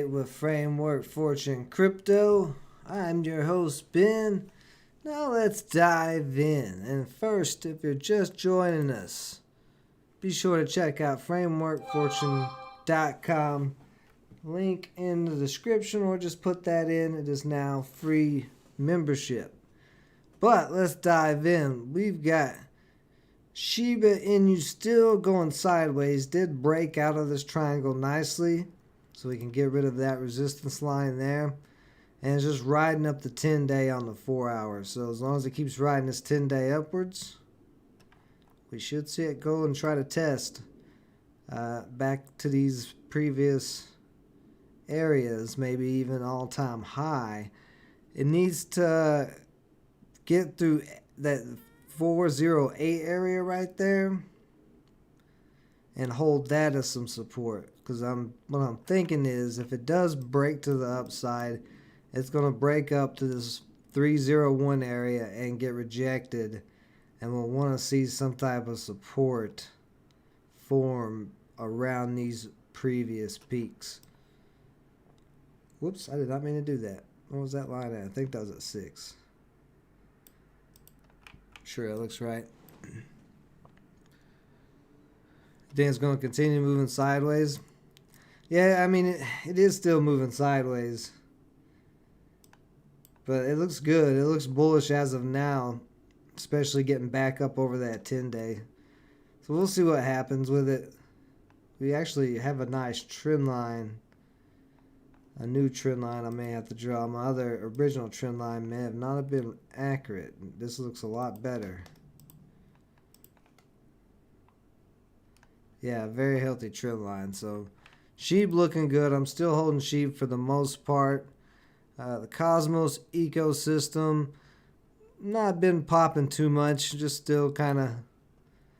With Framework Fortune Crypto. I'm your host, Ben. Now let's dive in. And first, if you're just joining us, be sure to check out frameworkfortune.com. Link in the description, or just put that in. It is now free membership. But let's dive in. We've got Shiba Inu still going sideways. Did break out of this triangle nicely, so we can get rid of that resistance line there. And it's just riding up the 10-day on the 4 hours. So as long as it keeps riding this 10-day upwards, we should see it go and try to test back to these previous areas, maybe even all-time high. It needs to get through that 408 area right there and hold that as some support. Because what I'm thinking is, if it does break to the upside, it's going to break up to this 301 area and get rejected, and we'll want to see some type of support form around these previous peaks. Whoops, I did not mean to do that. What was that line at? I think that was at 6. Sure, that looks right. Think it's going to continue moving sideways? Yeah, I mean, it is still moving sideways. But it looks good. It looks bullish as of now, especially getting back up over that 10-day. So we'll see what happens with it. We actually have a nice trend line. A new trend line I may have to draw. My other original trend line may have not been accurate. This looks a lot better. Yeah, very healthy trend line. So Shib looking good. I'm still holding Shib for the most part. The Cosmos ecosystem, not been popping too much. Just still kind of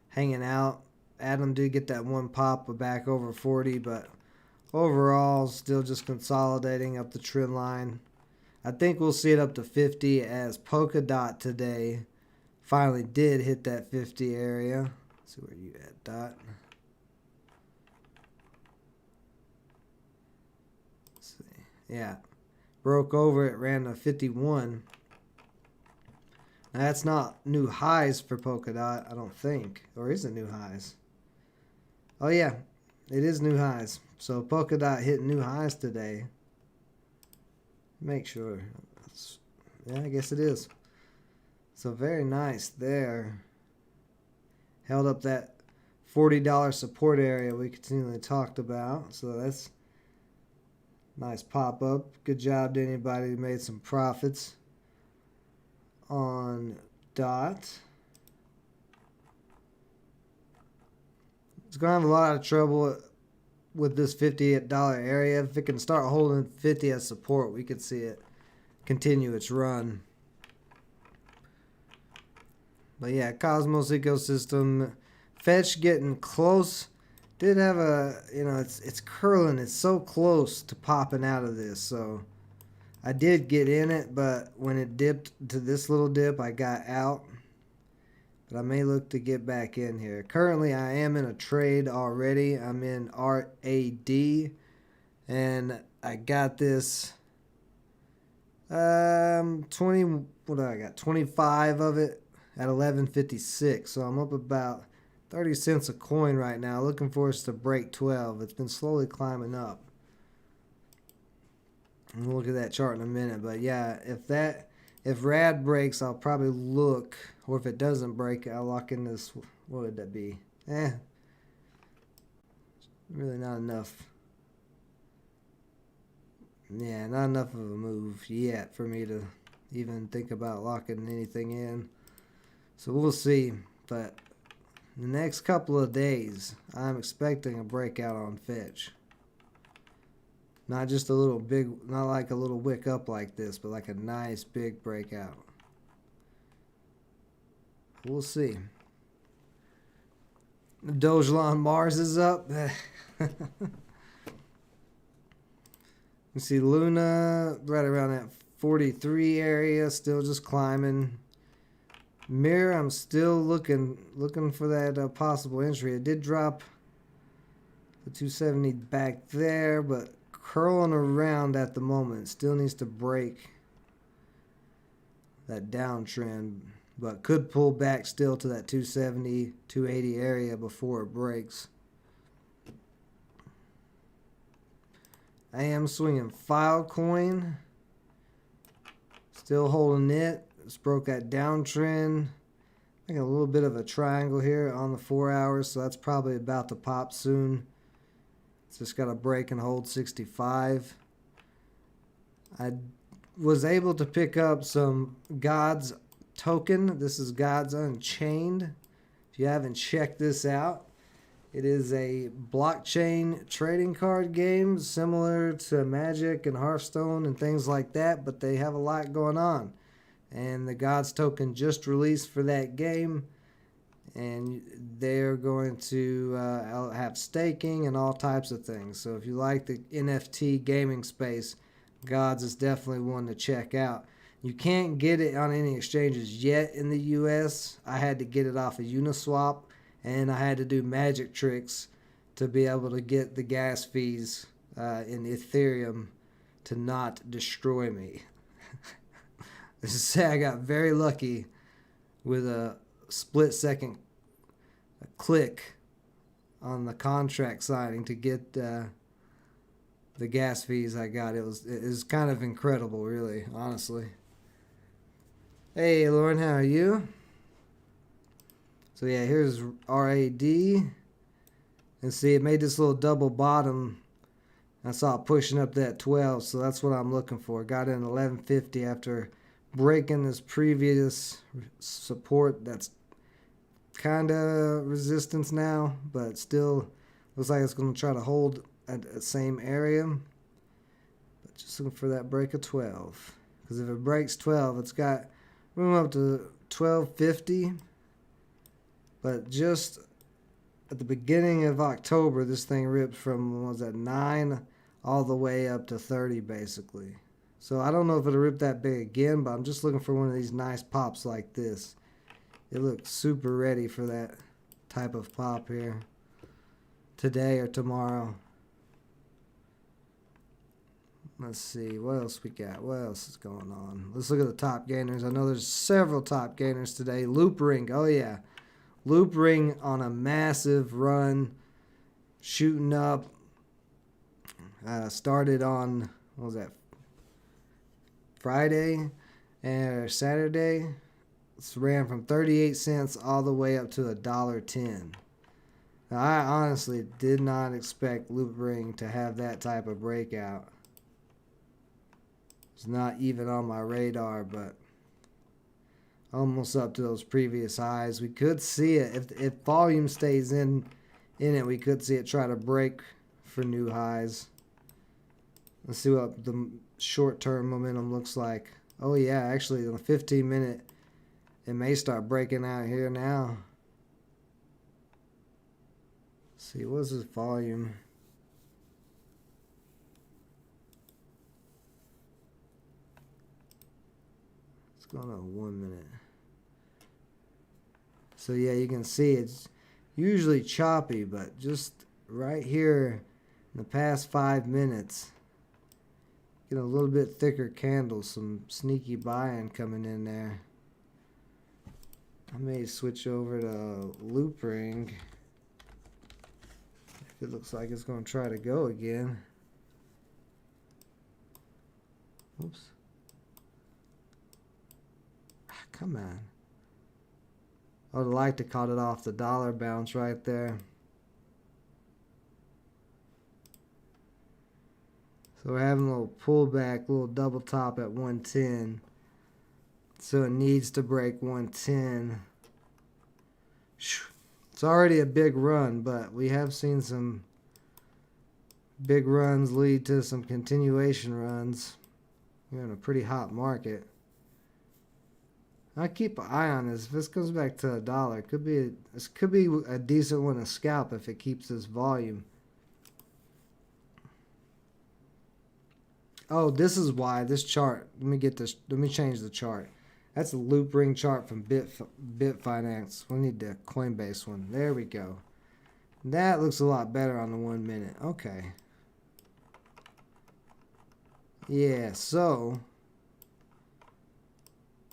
hanging out. Atom did get that one pop back over 40, but overall, still just consolidating up the trend line. I think we'll see it up to 50 as Polkadot today finally did hit that 50 area. Let's see where you at, Dot. Let's see. Yeah. Broke over it, ran to 51. Now that's not new highs for Polkadot, I don't think. Or is it new highs? Oh yeah, it is new highs. So Polkadot hit new highs today. Make sure. Yeah, I guess it is. So very nice there. Held up that $40 support area we continually talked about. So that's nice pop up. Good job to anybody who made some profits on Dot. It's going to have a lot of trouble with this $50 area. If it can start holding 50 as support, we could see it continue its run. But yeah, Cosmos ecosystem, Fetch getting close. Did have a, it's curling. It's so close to popping out of this. So I did get in it, but when it dipped to this little dip, I got out. But I may look to get back in here. Currently, I am in a trade already. I'm in RAD. And I got this 20, what do I got? 25 of it at 11.56. So I'm up about 30 cents a coin right now. Looking for us to break 12. It's been slowly climbing up. And we'll look at that chart in a minute. But yeah, if RAD breaks, I'll probably look. Or if it doesn't break, I'll lock in this. What would that be? Really not enough. Yeah, not enough of a move yet for me to even think about locking anything in. So we'll see. But the next couple of days, I'm expecting a breakout on Fetch. Not just a little big, not like a little wick up like this, but like a nice big breakout. We'll see. Dogelon Mars is up. You see Luna right around that 43 area, still just climbing. Mirror, I'm still looking for that possible entry. It did drop the 270 back there, but curling around at the moment. Still needs to break that downtrend, but could pull back still to that 270, 280 area before it breaks. I am swinging Altcoin. Still holding it. It's broke that downtrend. Making a little bit of a triangle here on the 4 hours, so that's probably about to pop soon. It's just got to break and hold 65. I was able to pick up some God's token. This is God's Unchained. If you haven't checked this out, it is a blockchain trading card game similar to Magic and Hearthstone and things like that, but they have a lot going on. And the God's token just released for that game, and they're going to have staking and all types of things. So if you like the NFT gaming space, Gods is definitely one to check out. You can't get it on any exchanges yet in the US. I had to get it off of Uniswap, and I had to do magic tricks to be able to get the gas fees in Ethereum to not destroy me. This is say I got very lucky with a split-second click on the contract signing to get the gas fees I got. It was kind of incredible, really, honestly. Hey, Lauren, how are you? So yeah, here's RAD. And see, it made this little double bottom. I saw it pushing up that 12, so that's what I'm looking for. Got in 1150 after breaking this previous support that's kind of resistance now, but still looks like it's going to try to hold at the same area. But just looking for that break of 12, because if it breaks 12, it's got room up to 1250. But just at the beginning of October, this thing ripped from, what was that, 9 all the way up to 30 basically. So I don't know if it'll rip that big again, but I'm just looking for one of these nice pops like this. It looks super ready for that type of pop here today or tomorrow. Let's see, what else we got? What else is going on? Let's look at the top gainers. I know there's several top gainers today. Loop Ring, oh yeah. Loop Ring on a massive run, shooting up. Started on, what was that, Friday and Saturday. It's ran from 38 cents all the way up to $1.10. Now, I honestly did not expect Loop Ring to have that type of breakout. It's not even on my radar, but almost up to those previous highs. We could see it if volume stays in it. We could see it try to break for new highs. Let's see what the short-term momentum looks like. Oh yeah, actually on the 15-minute, it may start breaking out here now. Let's see, what's this volume? Let's go on 1 minute. So yeah, you can see it's usually choppy, but just right here in the past 5 minutes, get a little bit thicker candles, some sneaky buying coming in there. I may switch over to Loop Ring if it looks like it's going to try to go again. Oops. Come on. I would like to cut it off the dollar bounce right there. So we're having a little pullback, a little double top at 110. So it needs to break 110. It's already a big run, but we have seen some big runs lead to some continuation runs. We're in a pretty hot market. I keep an eye on this. If this goes back to $1, this could be a decent one to scalp if it keeps this volume. Oh, this is why this chart. Let me change the chart. That's a Loop Ring chart from Bitfinance. We need the Coinbase one. There we go. That looks a lot better on the 1 minute. Okay. Yeah, so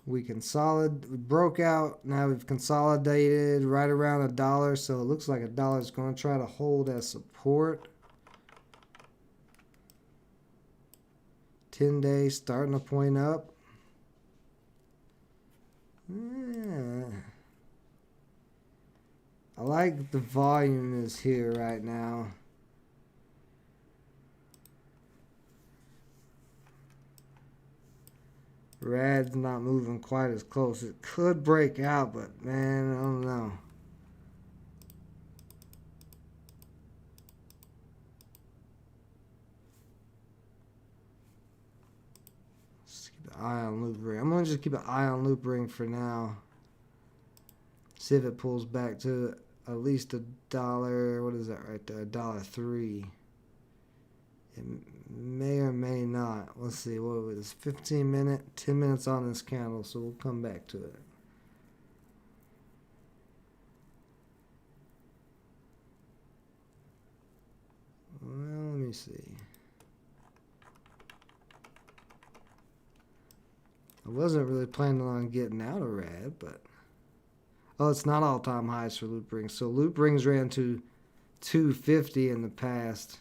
we broke out. Now we've consolidated right around $1. So it looks like $1 is going to try to hold as support. 10 days starting to point up. Yeah. I like the volume is here right now. Rad's not moving quite as close. It could break out, but man, I don't know. Let's keep an eye on loop ring. I'm gonna just keep an eye on loop ring for now. See if it pulls back to at least $1. What is that right there? $1.03. It may or may not. Let's see. What was this? 15 minutes, 10 minutes on this candle, so we'll come back to it. Well, let me see. I wasn't really planning on getting out of Rad, but oh, it's not all-time highs for loop rings. So loop rings ran to 250 in the past.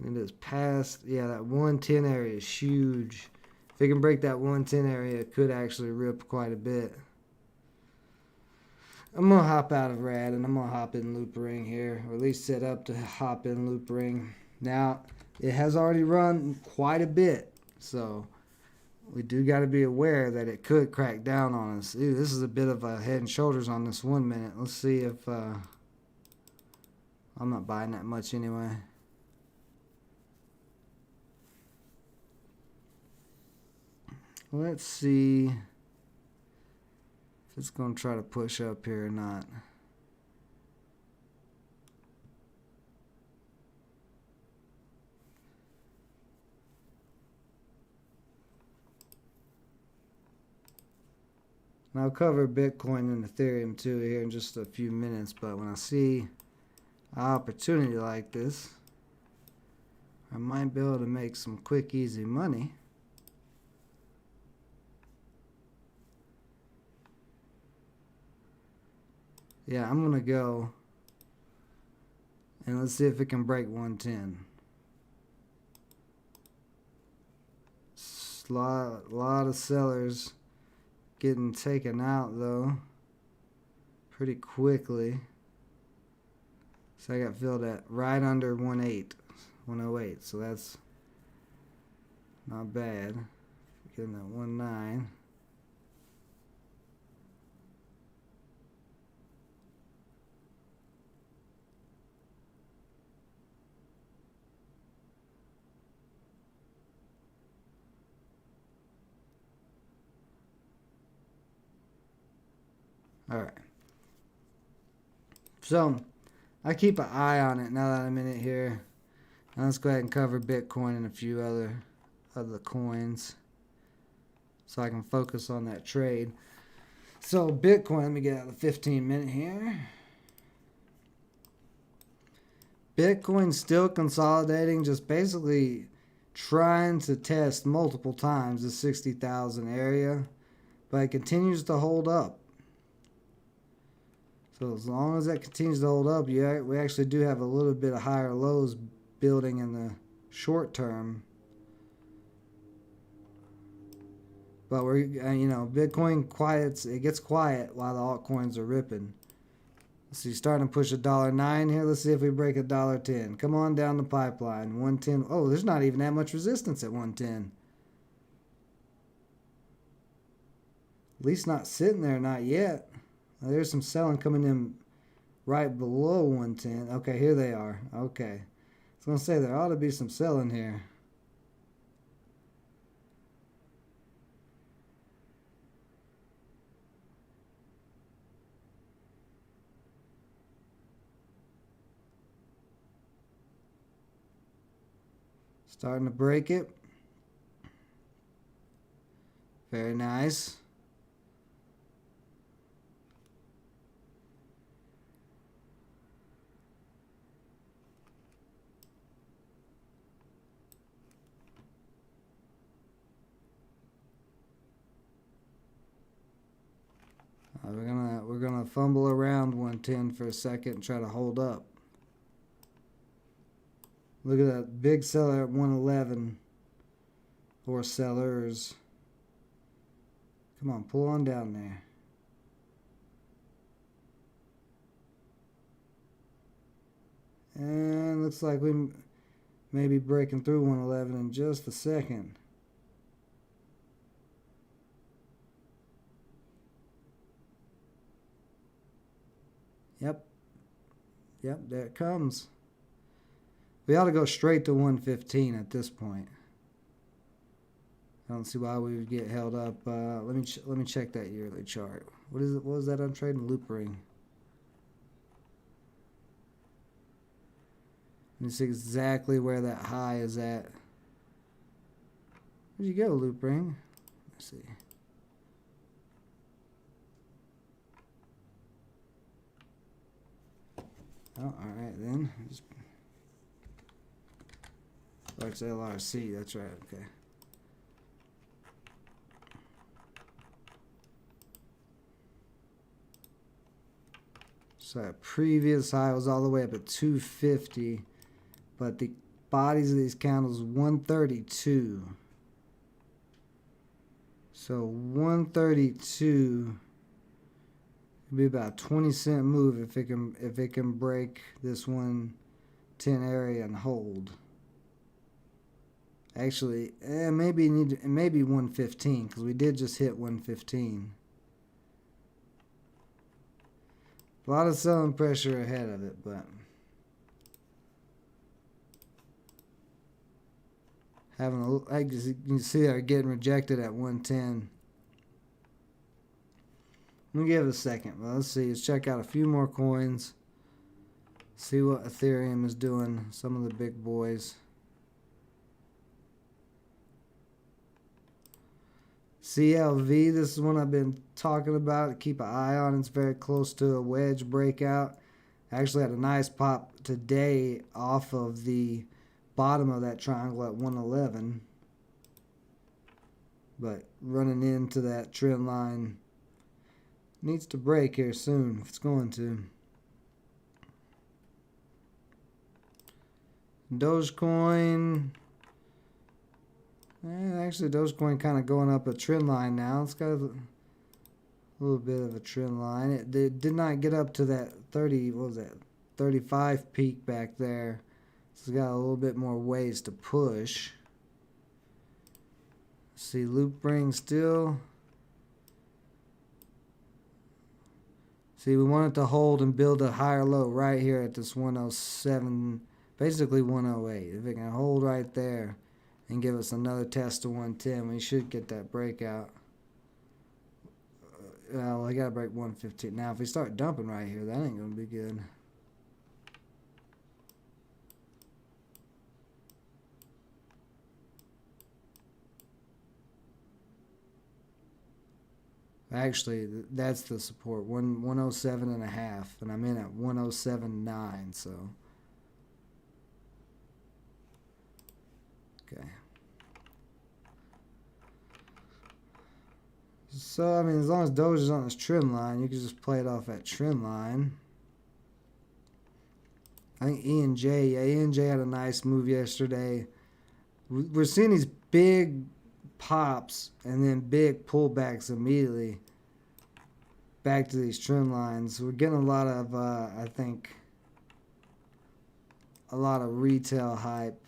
And it is past, yeah, that 110 area is huge. If it can break that 110 area, it could actually rip quite a bit. I'm going to hop out of Rad and I'm going to hop in loop ring here, or at least set up to hop in loop ring. Now, it has already run quite a bit, so we do got to be aware that it could crack down on us. Ooh, this is a bit of a head and shoulders on this 1 minute. Let's see if I'm not buying that much anyway. Let's see if it's going to try to push up here or not. And I'll cover Bitcoin and Ethereum too here in just a few minutes, but when I see an opportunity like this, I might be able to make some quick, easy money. Yeah, I'm going to go and let's see if it can break 110. A lot of sellers getting taken out though pretty quickly. So I got filled at right under 108. So that's not bad. Getting that 19. Alright. So, I keep an eye on it now that I'm in it here. Now let's go ahead and cover Bitcoin and a few other coins so I can focus on that trade. So, Bitcoin, let me get out of the 15-minute here. Bitcoin's still consolidating, just basically trying to test multiple times the 60,000 area, but it continues to hold up. So as long as that continues to hold up, yeah, we actually do have a little bit of higher lows building in the short term. But we're, Bitcoin quiets. It gets quiet while the altcoins are ripping. Let's see, starting to push $1.09 here. Let's see if we break $1.10. Come on down the pipeline. 110. Oh, there's not even that much resistance at 110. At least not sitting there, not yet. There's some selling coming in right below 110. Okay, here they are. Okay. I was going to say there ought to be some selling here. Starting to break it. Very nice. fumble around 110 for a second and try to hold up. Look at that big seller at 111. Or sellers. Come on, pull on down there. And looks like we may be breaking through 111 in just a second. Yep. Yep, there it comes. We ought to go straight to 115 at this point. I don't see why we would get held up. Let me check that yearly chart. What is it? What was that I'm trading? Loop ring. Let me see exactly where that high is at. Where'd you go, loop ring? Let's see. Oh, all right then. Oh, it's LRC. That's right. Okay. So that previous high was all the way up at 250, but the bodies of these candles 132. So 132 would be about a 20-cent move if it can break this 110 area and hold. Actually, maybe 115 because we did just hit 115. A lot of selling pressure ahead of it, but you can see they're getting rejected at 110. Let me give it a second. Well, let's see. Let's check out a few more coins. See what Ethereum is doing. Some of the big boys. CLV, this is one I've been talking about. Keep an eye on. It's very close to a wedge breakout. Actually had a nice pop today off of the bottom of that triangle at 111. But running into that trend line needs to break here soon if it's going to. Dogecoin. Actually, Dogecoin kind of going up a trend line now. It's got a little bit of a trend line. It did not get up to that 35 peak back there. So it's got a little bit more ways to push. See, loop ring still. See, we want it to hold and build a higher low right here at this 107, basically 108. If it can hold right there and give us another test to 110, we should get that breakout. Well, I gotta break 115. Now, if we start dumping right here, that ain't gonna be good. Actually, that's the support, 107.5, and I'm in at 107.9, so. Okay. So, I mean, as long as Doge is on this trend line, you can just play it off that trend line. I think E&J had a nice move yesterday. We're seeing these big pops and then big pullbacks immediately back to these trend lines. We're getting a lot of, I think, a lot of retail hype,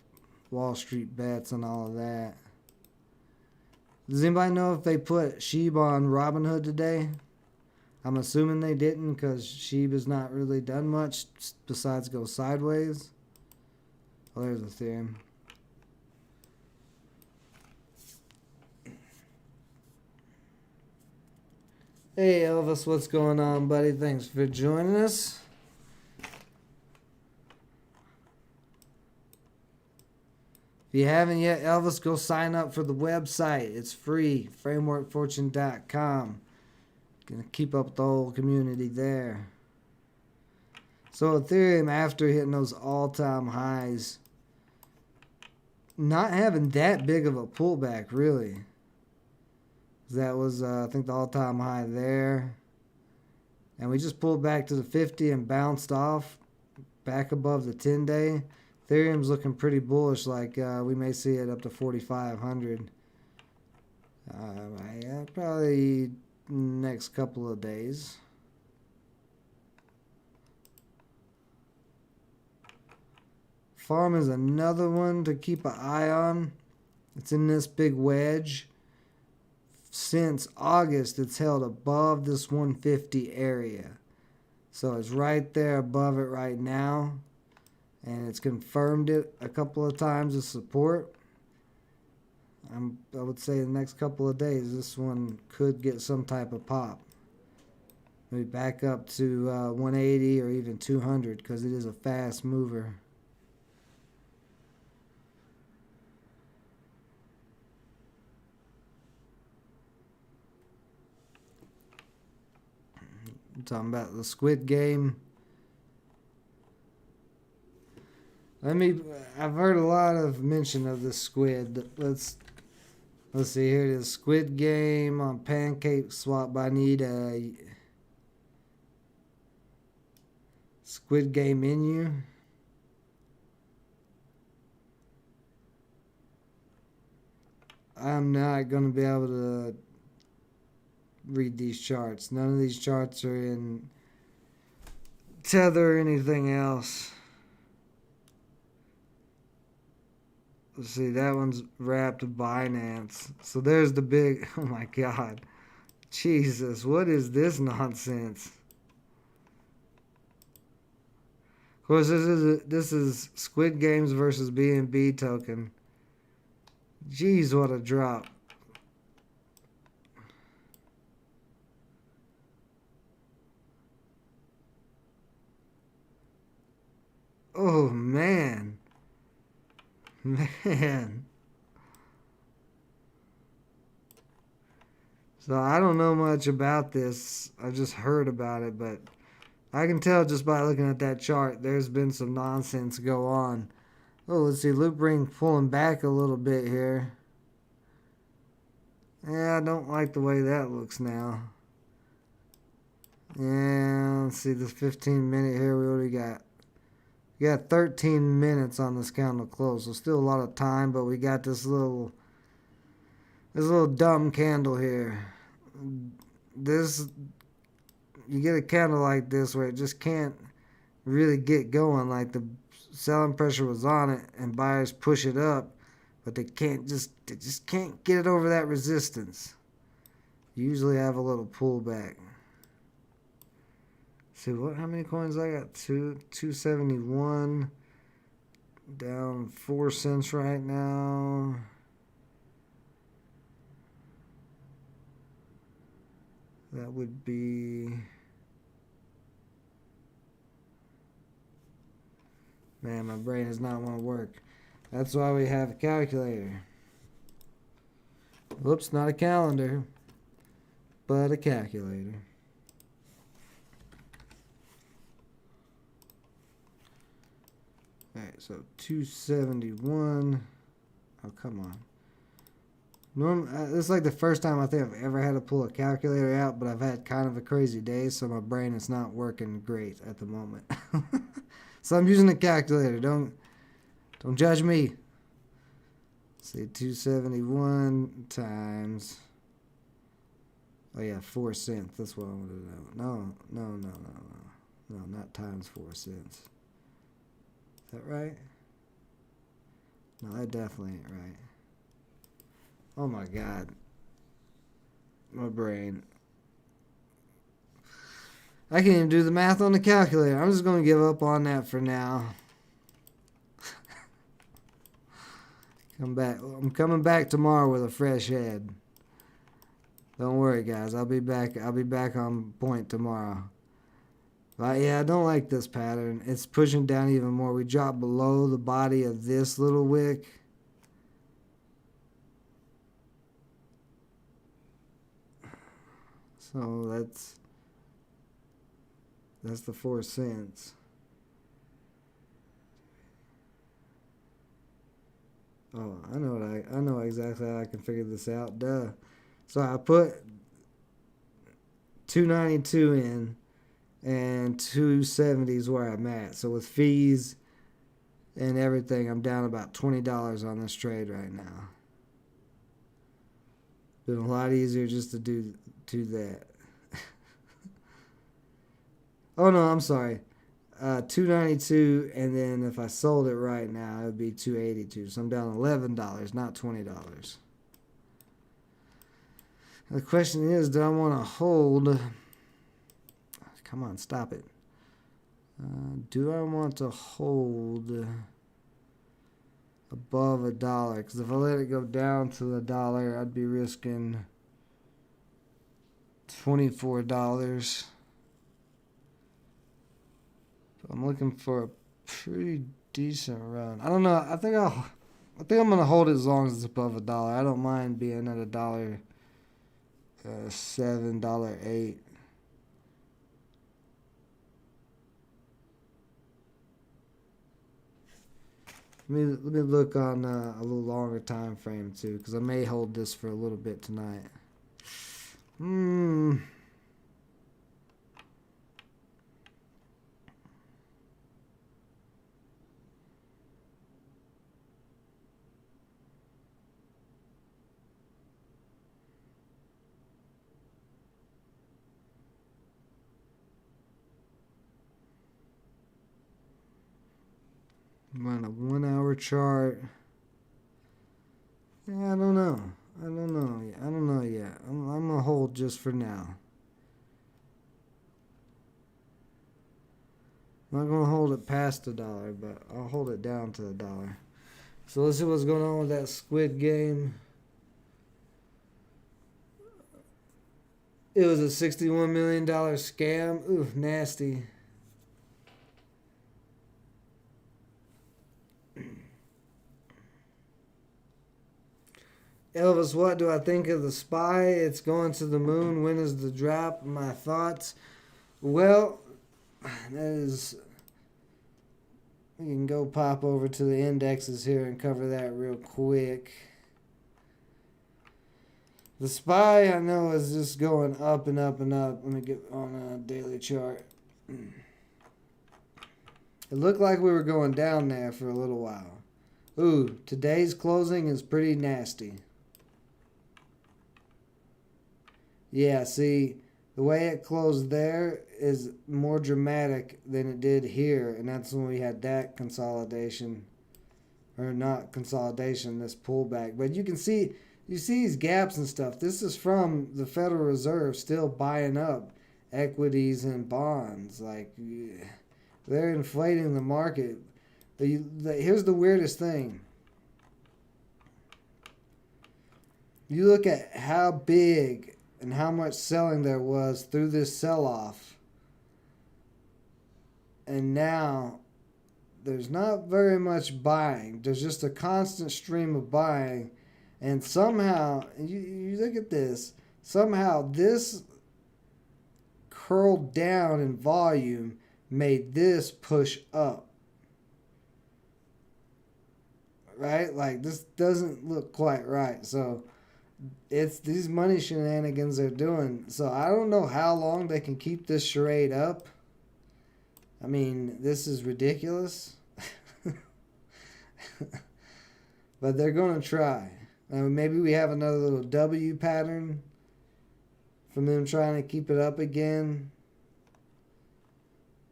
Wall Street bets and all of that. Does anybody know if they put Shib on Robinhood today? I'm assuming they didn't because Shib has not really done much besides go sideways. Oh, there's Ethereum. Hey Elvis, what's going on, buddy? Thanks for joining us. If you haven't yet, Elvis, go sign up for the website. It's free, frameworkfortune.com. Gonna keep up with the whole community there. So Ethereum, after hitting those all-time highs, not having that big of a pullback, really. That was, I think, the all-time high there. And we just pulled back to the 50 and bounced off back above the 10-day. Ethereum's looking pretty bullish, like we may see it up to 4,500. Yeah, probably next couple of days. Farm is another one to keep an eye on. It's in this big wedge. Since August, it's held above this 150 area. So it's right there above it right now. And it's confirmed it a couple of times as support. I would say the next couple of days, this one could get some type of pop. Maybe back up to 180 or even 200 because it is a fast mover. I'm talking about the Squid Game. I've heard a lot of mention of the squid. Let's see, here it is. Squid Game on Pancake Swap. I need a Squid Game menu. I'm not going to be able to read these charts. None of these charts are in Tether or anything else. Let's see, that one's wrapped to Binance. So there's the big, oh my God. Jesus, what is this nonsense? Of course, this is Squid Games versus BNB token. Jeez, what a drop. Oh, man. Man. So I don't know much about this. I just heard about it, but I can tell just by looking at that chart, there's been some nonsense go on. Oh, let's see. Loop ring pulling back a little bit here. Yeah, I don't like the way that looks now. Yeah, let's see this 15-minute here. We already got. We got 13 minutes on this candle close, so still a lot of time, but we got this little dumb candle here. You get a candle like this where it just can't really get going, like the selling pressure was on it and buyers push it up, but they just can't get it over that resistance. You usually have a little pullback. See how many coins I got? 271, down 4 cents right now. That would be, man, my brain does not want to work. That's why we have a calculator. Whoops, not a calendar, but a calculator. Alright, so 271. Oh, come on. This is like the first time I think I've ever had to pull a calculator out, but I've had kind of a crazy day, so my brain is not working great at the moment. So I'm using a calculator. Don't judge me. Let's see, 271 times. Oh yeah, 4 cents. That's what I want to know. No, not times 4 cents. Is that right? No, that definitely ain't right. Oh my God. My brain. I can't even do the math on the calculator. I'm just going to give up on that for now. I'm coming back tomorrow with a fresh head. Don't worry, guys. I'll be back on point tomorrow. But yeah, I don't like this pattern. It's pushing down even more. We dropped below the body of this little wick. So that's the 4 cents. Oh, I know exactly how I can figure this out. Duh. So I put 292 in. and 270 is where I'm at. So with fees and everything, I'm down about $20 on this trade right now. Been a lot easier just to do that. Oh no, I'm sorry. 292, and then if I sold it right now, it would be 282. So I'm down $11, not $20. The question is, do I want to hold? Come on, stop it. Do I want to hold above $1? Because if I let it go down to $1, I'd be risking $24. I'm looking for a pretty decent run. I don't know. I think I'm gonna hold it as long as it's above $1. I don't mind being at $1.07, $1.08. Let me look on a little longer time frame too, because I may hold this for a little bit tonight. I'm on a 1 hour chart. Yeah, I don't know yet. I'm gonna hold just for now. I'm not gonna hold it past $1, but I'll hold it down to $1. So let's see what's going on with that Squid Game. It was a $61 million scam. Ooh, nasty. Elvis, what do I think of the SPY? It's going to the moon. When is the drop? My thoughts. Well, that is. We can go pop over to the indexes here and cover that real quick. The SPY, I know, is just going up and up and up. Let me get on a daily chart. It looked like we were going down there for a little while. Ooh, today's closing is pretty nasty. Yeah, see, the way it closed there is more dramatic than it did here, and that's when we had that consolidation, or not consolidation, this pullback. But you see these gaps and stuff. This is from the Federal Reserve still buying up equities and bonds. Like, they're inflating the market. Here's the weirdest thing. You look at how big and how much selling there was through this sell-off, and now there's not very much buying. There's just a constant stream of buying, and somehow, you look at this, somehow this curled down in volume made this push up. Right? Like, this doesn't look quite right. So it's these money shenanigans they're doing. So I don't know how long they can keep this charade up. I mean, this is ridiculous. But they're going to try. Maybe we have another little W pattern from them trying to keep it up again.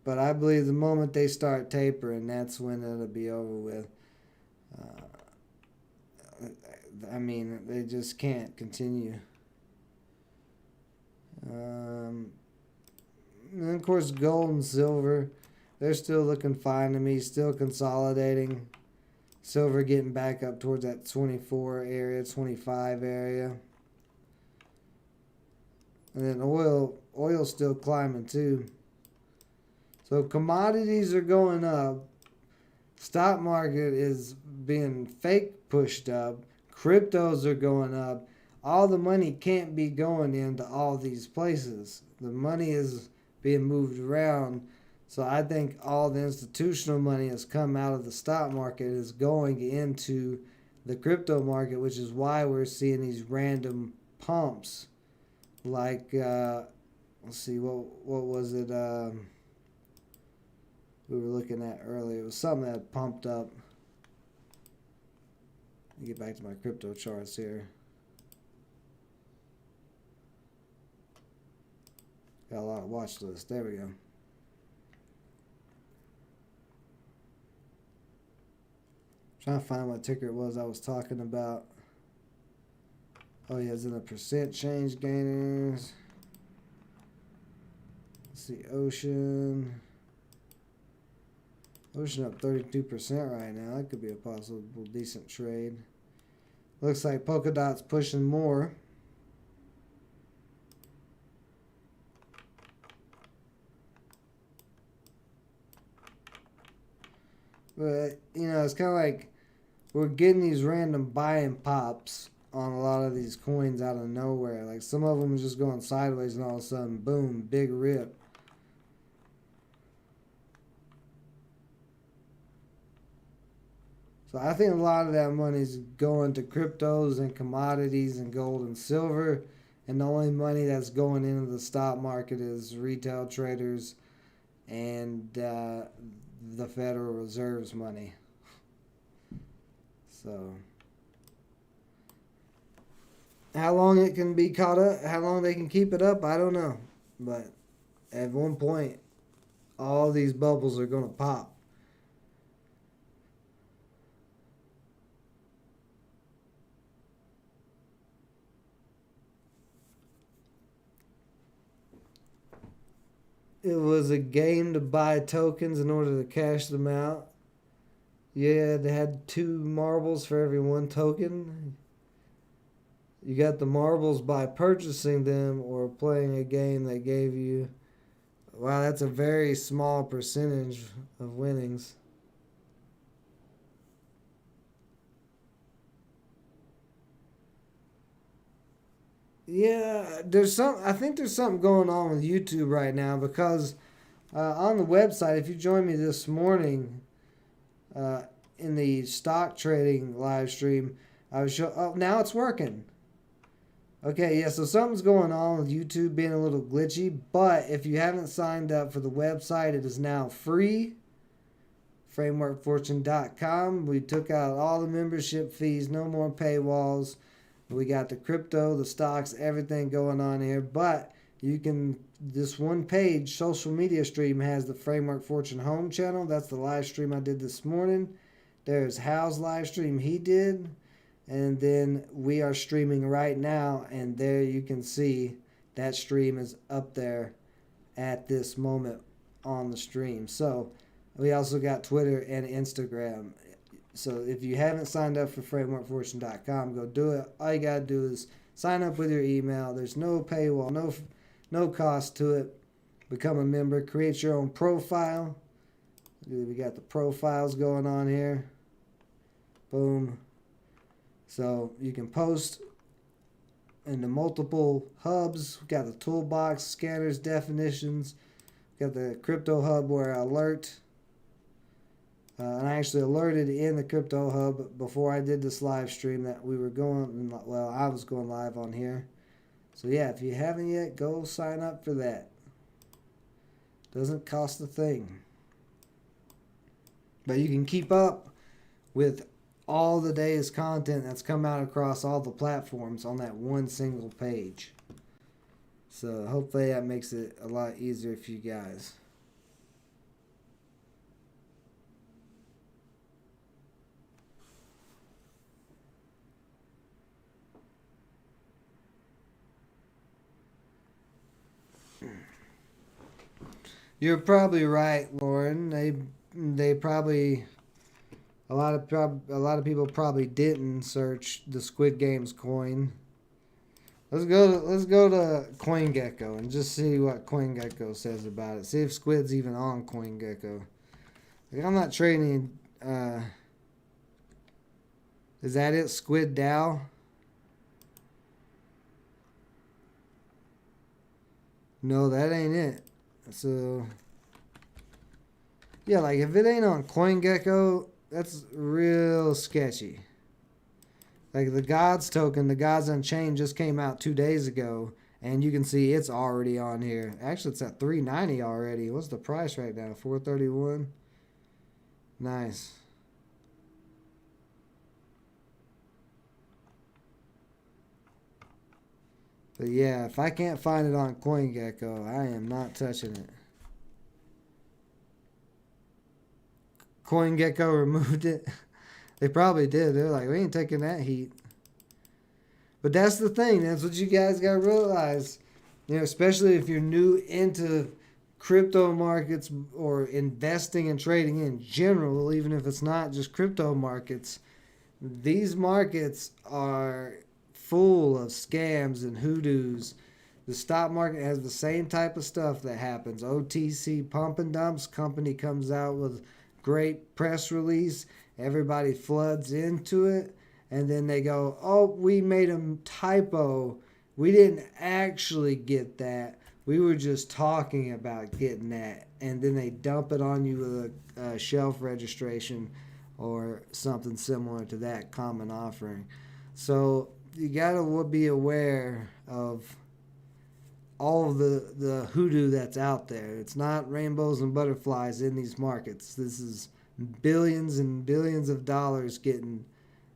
But I believe the moment they start tapering, that's when it'll be over with. I mean, they just can't continue. And of course, gold and silver, they're still looking fine to me, still consolidating. Silver getting back up towards that 24 area, 25 area. And then oil's still climbing too. So commodities are going up. Stock market is being fake pushed up. Cryptos are going up. All the money can't be going into all these places. The money is being moved around. So I think all the institutional money has come out of the stock market is going into the crypto market, which is why we're seeing these random pumps like let's see, what was it we were looking at earlier? It was something that pumped up. Let me get back to my crypto charts here. Got a lot of watch lists. There we go. Trying to find what ticker it was I was talking about. Oh yeah, it's in the percent change gainers. Let's see, Ocean. Ocean up 32% right now. That could be a possible decent trade. Looks like Polkadot's pushing more. But, you know, it's kind of like we're getting these random buying pops on a lot of these coins out of nowhere. Like some of them are just going sideways and all of a sudden, boom, big rip. So I think a lot of that money is going to cryptos and commodities and gold and silver. And the only money that's going into the stock market is retail traders and the Federal Reserve's money. So how long it can be caught up, how long they can keep it up, I don't know. But at one point, all these bubbles are going to pop. It was a game to buy tokens in order to cash them out. Yeah, they had 2 marbles for every 1 token. You got the marbles by purchasing them or playing a game that gave you... Wow, that's a very small percentage of winnings. Yeah, I think there's something going on with YouTube right now because on the website, if you joined me this morning in the stock trading live stream, I was now it's working. Okay, yeah, so something's going on with YouTube being a little glitchy, but if you haven't signed up for the website, it is now free. Frameworkfortune.com. We took out all the membership fees, no more paywalls. We got the crypto, the stocks, everything going on here. But you can, this one page, social media stream has the Framework Fortune home channel. That's the live stream I did this morning. There's Hal's live stream he did. And then we are streaming right now. And there you can see that stream is up there at this moment on the stream. So we also got Twitter and Instagram. So if you haven't signed up for frameworkfortune.com, go do it. All you got to do is sign up with your email. There's no paywall, no cost to it. Become a member. Create your own profile. We got the profiles going on here. Boom. So you can post into multiple hubs. We got the toolbox, scanners, definitions. We got the crypto hub where I alert. And I actually alerted in the crypto hub before I did this live stream that we were going, well, I was going live on here. So yeah, if you haven't yet, go sign up for that. Doesn't cost a thing. But you can keep up with all the day's content that's come out across all the platforms on that one single page. So hopefully that makes it a lot easier for you guys. You're probably right, Lauren. They probably a lot of people probably didn't search the Squid Games coin. Let's go to CoinGecko and just see what CoinGecko says about it. See if Squid's even on CoinGecko. Like, I'm not trading. Is that it? Squid DAO? No, that ain't it. So, yeah, like if it ain't on CoinGecko, that's real sketchy. Like the Gods token, the Gods Unchained just came out 2 days ago, And you can see it's already on here. Actually, it's at 390 already. What's the price right now? 431. Nice. But yeah, if I can't find it on CoinGecko, I am not touching it. CoinGecko removed it. They probably did. They're like, we ain't taking that heat. But that's the thing. That's what you guys got to realize. You know, especially if you're new into crypto markets or investing and trading in general, even if it's not just crypto markets, these markets are full of scams and hoodoos. The stock market has the same type of stuff that happens. OTC pump and dumps. Company comes out with great press release. Everybody floods into it. And then they go, oh, we made a typo. We didn't actually get that. We were just talking about getting that. And then they dump it on you with a shelf registration or something similar to that common offering. So you got to be aware of all of the hoodoo that's out there. It's not rainbows and butterflies in these markets. This is billions and billions of dollars getting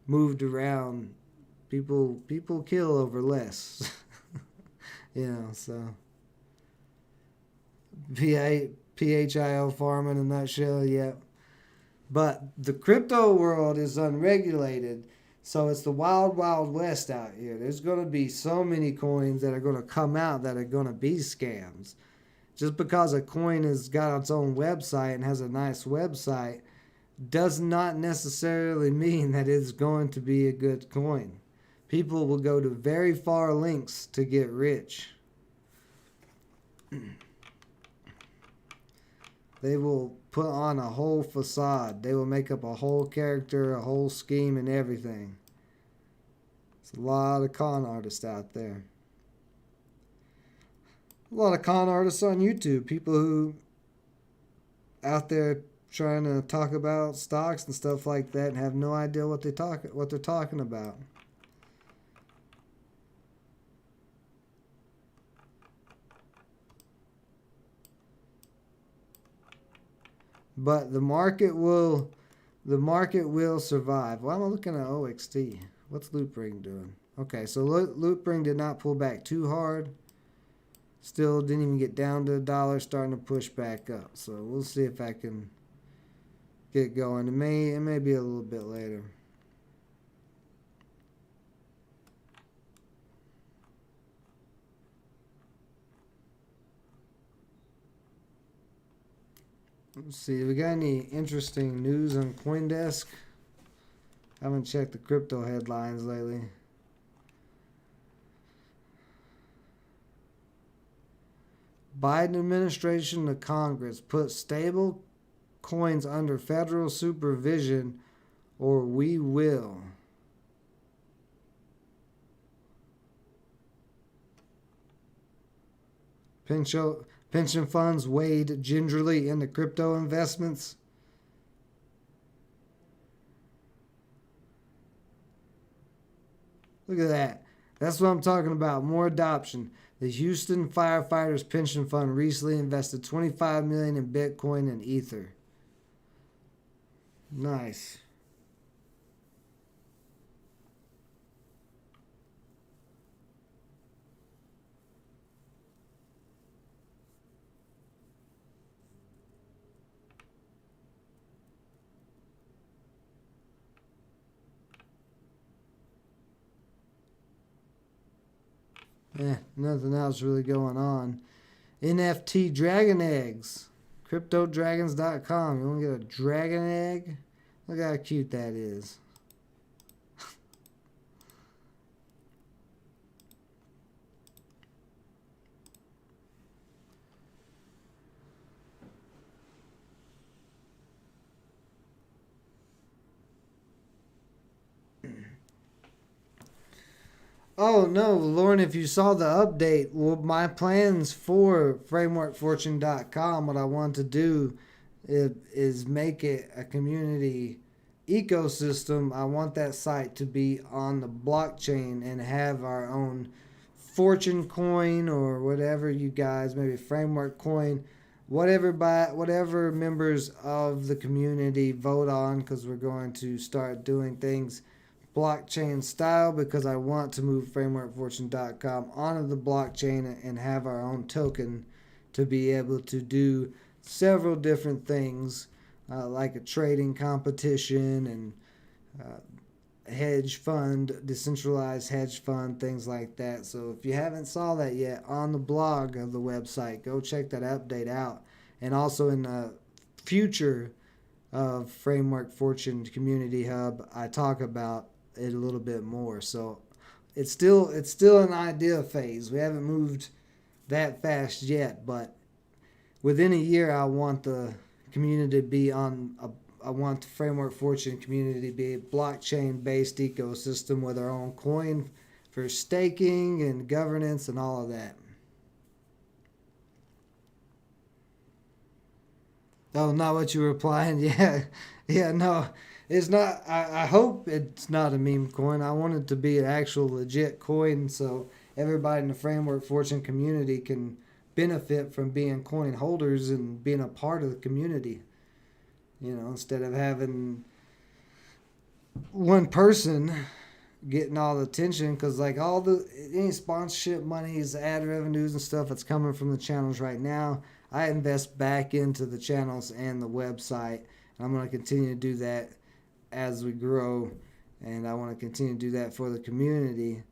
moved around. People kill over less. You know, so PHIO farm in a nutshell, yeah. But the crypto world is unregulated, so it's the wild, wild west out here. There's going to be so many coins that are going to come out that are going to be scams. Just because a coin has got its own website and has a nice website does not necessarily mean that it's going to be a good coin. People will go to very far lengths to get rich. They will put on a whole facade. They will make up a whole character, a whole scheme, and everything. There's a lot of con artists out there. A lot of con artists on YouTube. People who out there trying to talk about stocks and stuff like that and have no idea what they're talking about. But the market will survive. Well, I'm looking at OXT. What's Loopring doing? Okay, so Loopring did not pull back too hard. Still didn't even get down to $1, starting to push back up. So we'll see if I can get going. It may be a little bit later. Let's see, we got any interesting news on CoinDesk? I haven't checked the crypto headlines lately. Biden administration to Congress put stable coins under federal supervision or we will. Pension funds wade gingerly into crypto investments. Look at that. That's what I'm talking about. More adoption. The Houston Firefighters Pension Fund recently invested $25 million in Bitcoin and Ether. Nice. Nothing else really going on. NFT dragon eggs. CryptoDragons.com. You want to get a dragon egg? Look how cute that is. Oh no, Lauren, if you saw the update, well, my plans for frameworkfortune.com, what I want to do is make it a community ecosystem. I want that site to be on the blockchain and have our own Fortune coin or whatever you guys, maybe Framework coin, whatever members of the community vote on, because we're going to start doing things blockchain style, because I want to move frameworkfortune.com onto the blockchain and have our own token to be able to do several different things, like a trading competition and hedge fund, decentralized hedge fund, things like that. So if you haven't saw that yet on the blog of the website, go check that update out. And also in the future of Framework Fortune Community Hub, I talk about it a little bit more. So it's still an idea phase. We haven't moved that fast yet, but within a year I want the community to be I want the Framework Fortune community to be a blockchain-based ecosystem with our own coin for staking and governance and all of that. Oh, not what you were replying? Yeah, no, it's not. I hope it's not a meme coin. I want it to be an actual legit coin, so everybody in the Framework Fortune community can benefit from being coin holders and being a part of the community. You know, instead of having one person getting all the attention, because like any sponsorship monies, ad revenues and stuff that's coming from the channels right now, I invest back into the channels and the website. And I'm going to continue to do that as we grow, and I want to continue to do that for the community,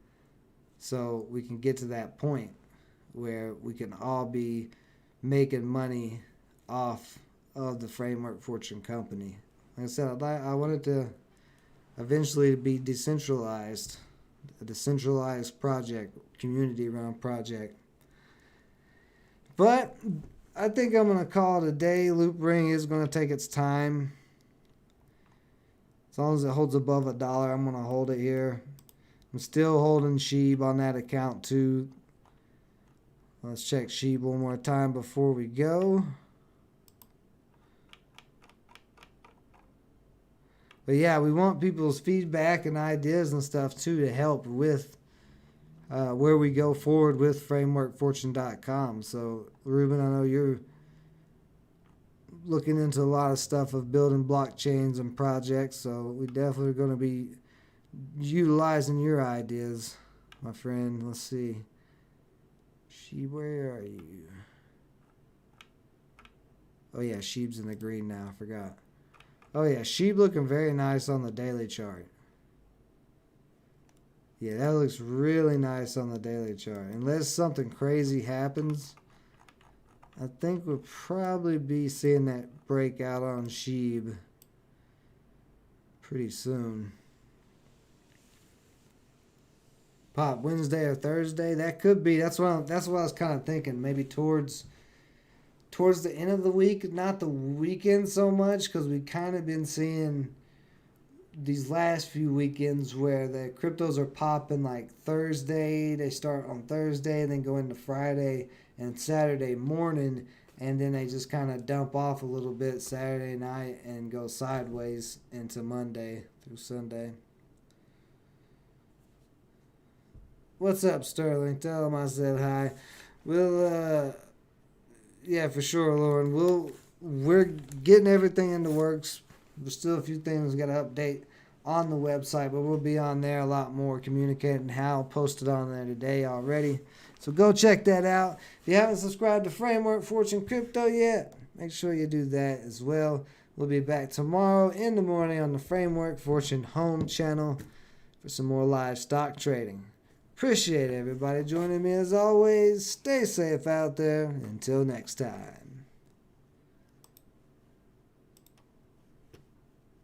so we can get to that point where we can all be making money off of the Framework Fortune company. Like I said, I want it to eventually be decentralized, a decentralized project, community-run project. But I think I'm going to call it a day. Loop Ring is going to take its time. As long as it holds above $1, I'm going to hold it here. I'm still holding Shib on that account too. Let's check Shib one more time before we go. But yeah, we want people's feedback and ideas and stuff too to help with where we go forward with frameworkfortune.com. So Ruben, I know you're looking into a lot of stuff of building blockchains and projects, so we definitely are going to be utilizing your ideas, my friend. Let's see. Shib, where are you? Oh yeah, Shib's in the green now. I forgot. Oh yeah, Shib looking very nice on the daily chart. Yeah, that looks really nice on the daily chart. Unless something crazy happens, I think we'll probably be seeing that breakout on Shib pretty soon. Pop Wednesday or Thursday, that could be. That's what I was kind of thinking. Maybe towards the end of the week, not the weekend so much, because we kind of been seeing these last few weekends where the cryptos are popping like Thursday. They start on Thursday and then go into Friday and Saturday morning, and then they just kind of dump off a little bit Saturday night and go sideways into Monday through Sunday. What's up, Sterling? Tell him I said hi. We'll yeah, for sure, Lauren. We're getting everything in the works. There's still a few things we got to update on the website, but we'll be on there a lot more, communicating how. Posted on there today already. So go check that out. If you haven't subscribed to Framework Fortune Crypto yet, make sure you do that as well. We'll be back tomorrow in the morning on the Framework Fortune home channel for some more live stock trading. Appreciate everybody joining me as always. Stay safe out there. Until next time.